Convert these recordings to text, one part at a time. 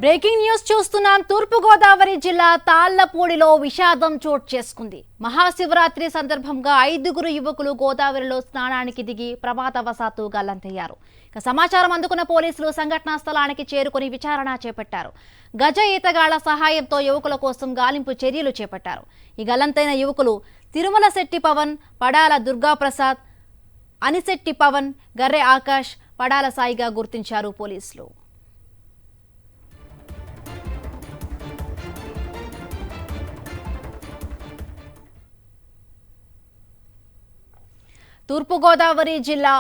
Breaking news చూస్తున్నాం. తూర్పు గోదావరి జిల్లా తాళ్లపూడిలో విషాదం చోటు చేసుకుంది. మహాశివరాత్రి సందర్భంగా 5 యువకులు గోదావరిలో స్నానానికి దిగి ప్రమాదవశాత్తు గల్లంతయ్యారు. సమాచారం అందుకున్న పోలీసులు సంఘటనా స్థలానికి చేరుకుని విచారణ చేపట్టారు. గజ ఈతగాళ్ల సహాయంతో యువకుల కోసం గాలింపు చర్యలు చేపట్టారు. ఈ గల్లంతైన యువకులు తిరుమల శెట్టి పవన్, పడాల దుర్గాప్రసాద్, అనిశెట్టి పవన్, గర్రె ఆకాష్, పడాల సాయిగా గుర్తించారు పోలీసులు. తూర్పుగోదావరి జిల్లా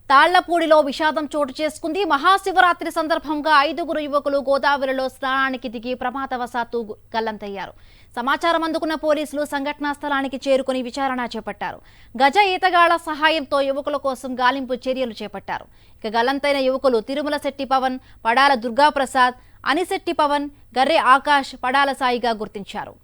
తాళ్లపూడిలో విషాదం చోటు చేసుకుంది. మహాశివరాత్రి సందర్భంగా 5 యువకులు గోదావరిలో స్నానానికి దిగి ప్రమాదవశాత్తు గల్లంతయ్యారు. సమాచారం అందుకున్న పోలీసులు సంఘటనా స్థలానికి చేరుకుని విచారణ చేపట్టారు. గజ ఈతగాళ్ల సహాయంతో యువకుల కోసం గాలింపు చర్యలు చేపట్టారు. గల్లంతైన యువకులు తిరుమల శెట్టి పవన్, పడాల దుర్గాప్రసాద్, అనిశెట్టి పవన్, గర్రె ఆకాష్, పడాల సాయిగా గుర్తించారు.